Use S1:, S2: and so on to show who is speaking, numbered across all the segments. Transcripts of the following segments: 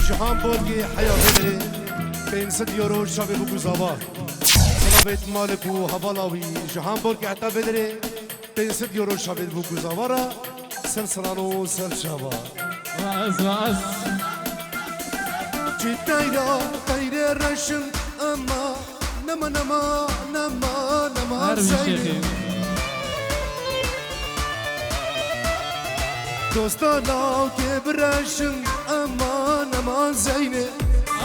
S1: جهان بولگی حیاتی پنسد یورو شبی بگذار سلامت مالک و حوالاوی جهان بولگی حتی بدره پنسد یورو شبی بگذار سلسلانو سلشوا
S2: واز
S1: جدایرا غیر رشم اما نما سیلی دوستانا که برشم اما نما زینه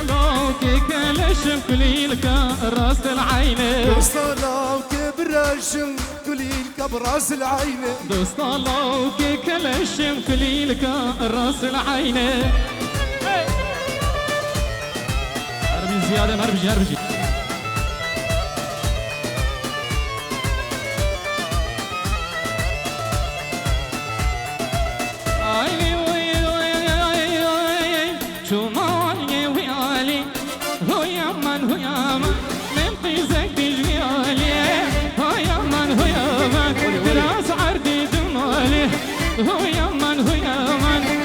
S2: الله كي كلشم كليلك راس العين
S1: دوستانا که برشم كليلك براس العين
S2: دوست الله كي كلشم كليلك راس العين هربي زيادة هربي هو يمن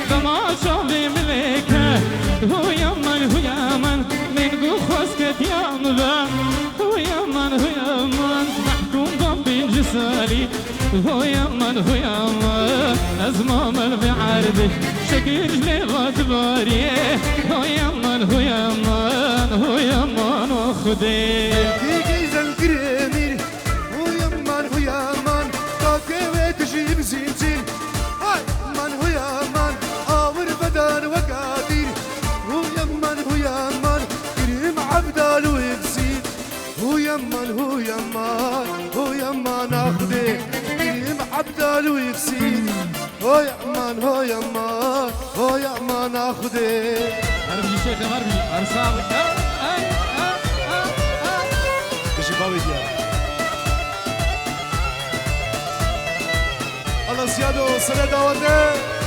S2: دماشو بملكه هو يمن من قخوسكت يامبا هو يمن محكوم ضبي جسالي هو يمن أزمام بعرضه شكل جليل تباري هو يمن وخدي
S1: يجي زنكريمي هو يمن تاكي تجيب زينتين بدن وقادير هو يمن كريم عبدال ويكسير هو يمن اخدي كريم عبدال ويكسير هو يمن اخدي
S2: هربي شيخ هربي ارصاب
S1: ايش باوي ديال الله زيادو سنه داوته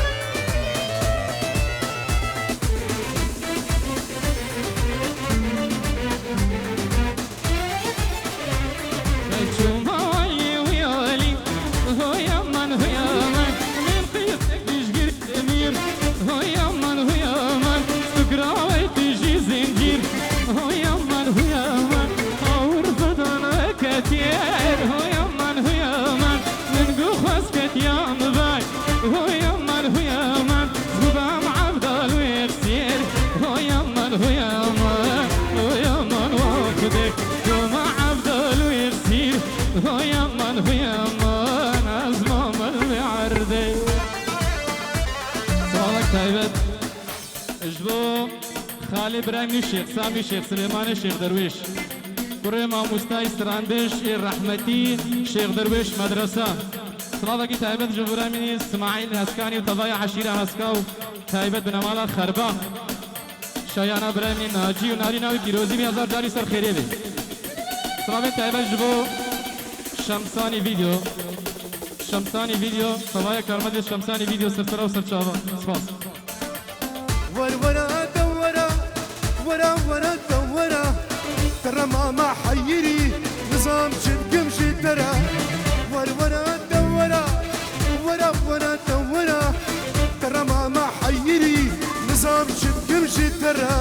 S3: خالي ابراهيم الشيخ سامي الشيخ سليمان الشيخ درويش كريما مستاي سراندش الرحمتي شيخ درويش مدرسة صلاتك تايبت جمهوري من اسماعيل هسكاني وتضايع عشيرة هسكاو تايبت بنمالا خربا شايانا ابراهيم ناجي ونارينا وكيروزي بيازار داري سر خيري بي صلاتك تايبت جبو شمساني فيديو تضايع كرمد شمساني فيديو سرسرة وسرشابا سپاس
S1: ورا ترى ما حيري نظام شد مشي ترى ورا ترى ما حيري نظام شد مشي ترى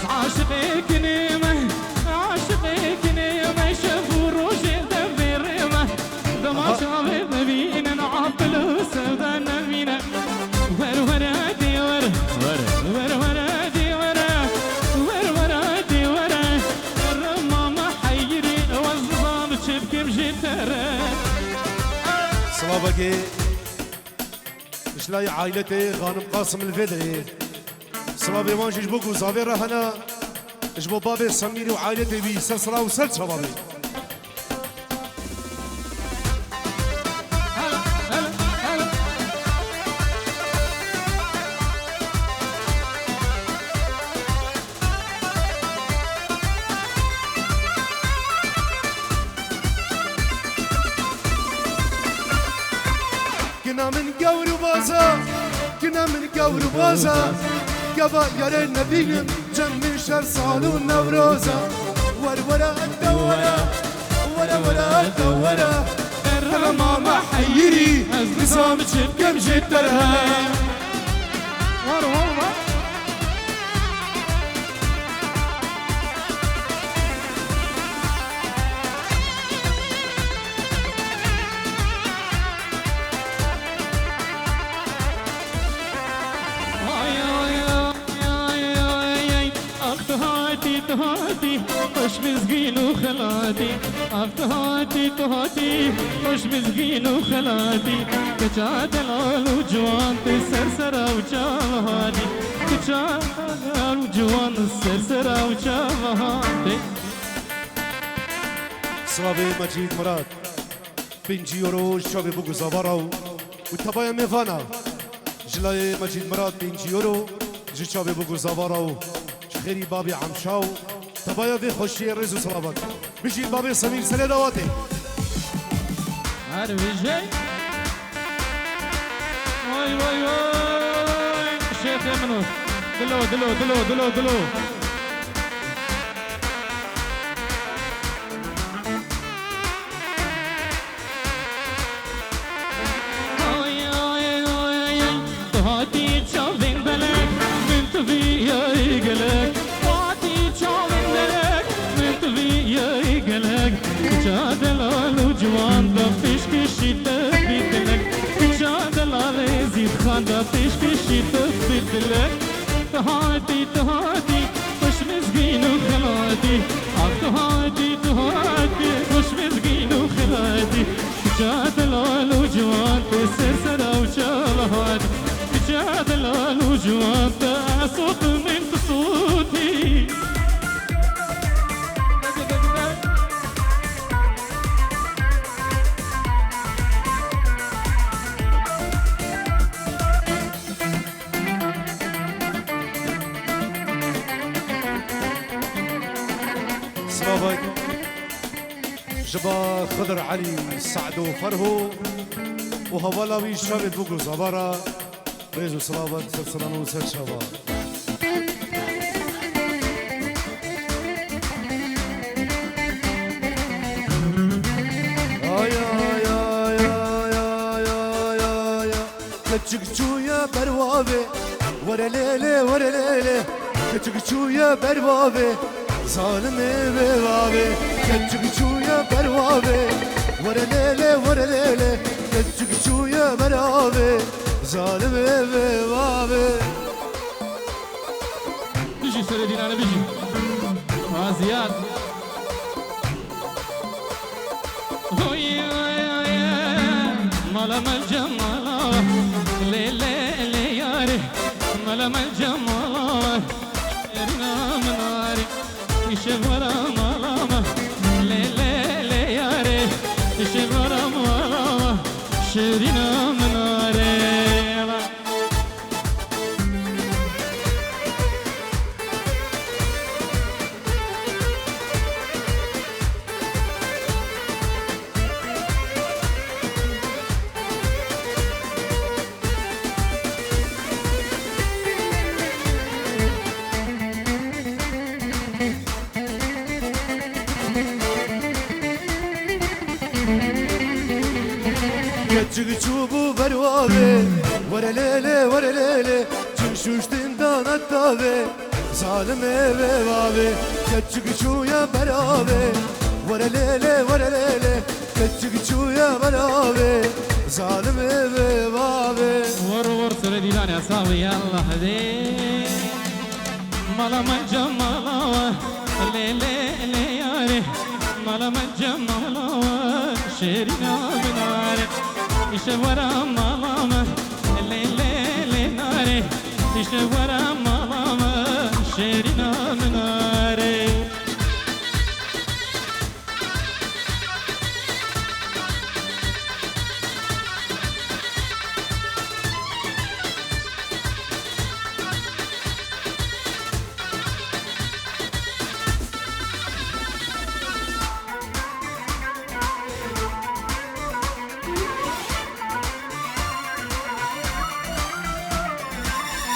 S2: عاشقك نيمة شافوا روجي دبيرمة دما شافت نبينا نعطل وسودا نبينا ورا دي ورا
S1: صلابكي مش لاقي عائلتي غانم قاسم الفدري صلابي وانش جبوكو زافي رهنا جبو بابي سميري وعائلتي بي سلسلة وسلسلة بابي كنا من قور وبازا قبا يا نبيهم جمع شهر صالون نوروزا ورا الدورة الرمامة حيري نظام شبكة مجدرها
S3: تهاتي خوش مزگین و خلاتی افتهاتی تهاتی خوش مزگین و خلاتی کچا دلال و جوان تی سرسرا و چاوهاتی کچا دلال و جوان سرسرا و چاوهاتی
S1: سلابي مجيد مراد 5 يورو شابي بوكو زافاراو وتبايا ميفانا جلاي مجيد مراد 5 يورو جي شابي بوكو زافاراو خيري بابي عمشاو تبايا في خوشي رزو صلابات بيجي بابي سمير سنة دواتي
S3: عارف جاي واي واي واي شيخ منو دلو دلو دلو دلو دلو جوان دا پیش کشی تفید لک جادل آویزید خان دا پیش کشی تفید لک تهاتی تهاتی خوش مزگین و خلاتی تهاتی تهاتی خوش مزگین و خلاتی جادل آلو جوان تا سرسرا و چالهات جادل آلو جوان تا صوت من تصوتي
S1: صلابك جبا خضر علي سعد وفرهو وهوالاوي شابي بوكو زبارا ريزو صلابك سلسلانو سد شبا كتشكشويا بروابي ورا ليلي ورا ليلي كتشكشويا بروابي ظالمي بوابي كتشكشويا بروابي ورا ليلي ورا ليلي كتشكشويا بروابي ظالمي بوابي
S3: بيجي سردين انا بيجي زياد ملام الجمال ليلي لياري ملام الجمال رنا مناري يشغل ملامه ليلي لياري يشغل ملامه شيرنا مناري
S1: كتشكشوبو بروابي ورا ليلي ورا ليلي تنشوشتن دانتابي ظالمي بوابي كتشكشويا بروابي ورا ليلي ورا ليلي كتشكشويا بروابي ظالمي بوابي
S3: ور سرديلان يا صاحبي يلا هدي مالا من جمالا ليلي ليالي مالا من جمالا شيرنا بناري يشورا ماما ليلي ليالي يشورا ماما شيرنا بناري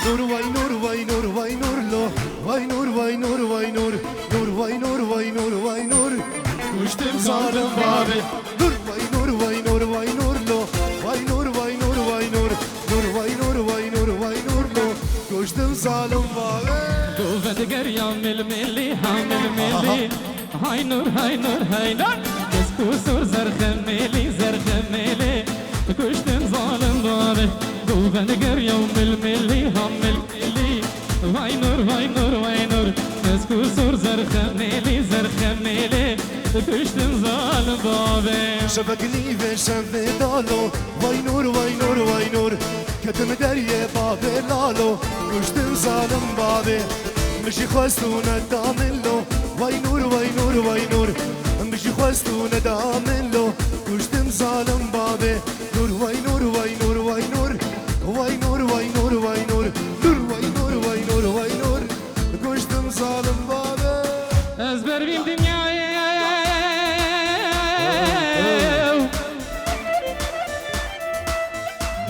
S1: نور واي نور واي نور واي نور لو واي نور واي نور واي نور نور واي نور واي نور واي نور
S3: كشتم ظالم بابي
S1: نور واي نور واي نور واي نور لو واي نور واي نور واي نور نور واي نور واي نور واي نور لو كشتم ظالم بابي
S3: قوفت قريم الملي حامل ملي هاي نور هاي نور هاي نور كسكو سور زرخ ملي زرخ ملي كشتم ظالم بابي قوفت قريم الملي حامل ملي هاي نور هاي نور هاي نور كسكو سور زرخ خميلي زر خميلي كشتم ظالم بابي
S1: شبكني في شنف دالو وای نور وای نور وای نور کتم دریه باب لالو کشتم ظالم بابه مشی خواستونه داملو وای نور وای نور وای نور مشی خواستونه داملو کشتم ظالم بابه نور وای نور وای نور وای نور وای نور وای نور وای نور نور وای نور وای نور وای نور کشتم ظالم بابه
S3: از بریم دنیای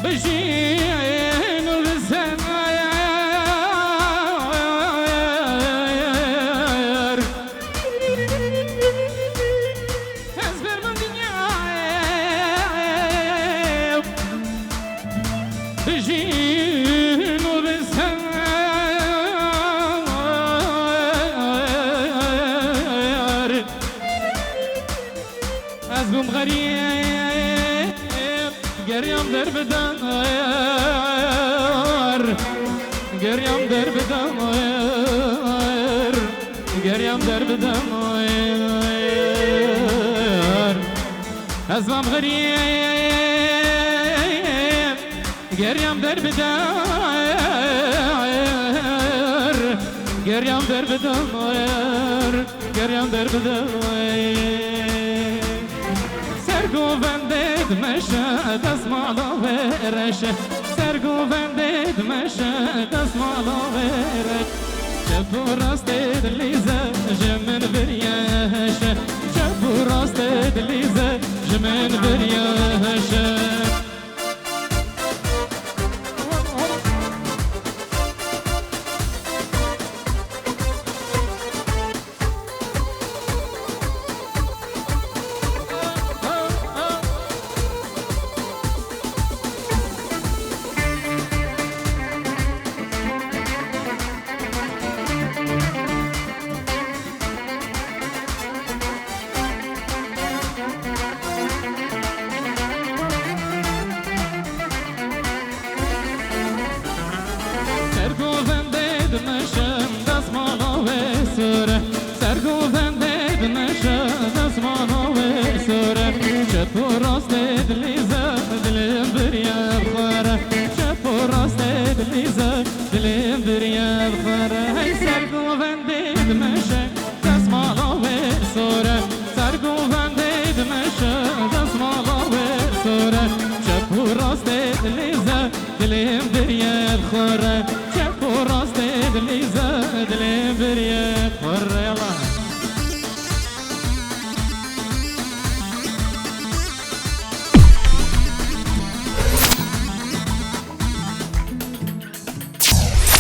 S3: بجين والزماير أزبر من دنيا بجين والزماير أزبم غريب قريم درب دار قريم درب دار قريم درب دار أزمام غريب قريم درب دار قريم درب دار قريم درب دار سرگو بندید مشه دست مالا برشه سرگو بندید مشه دست مالا برشه چپو راستید لیزه جمن بریشه چپو راستید لیزه جمن بریشه دلیم بریا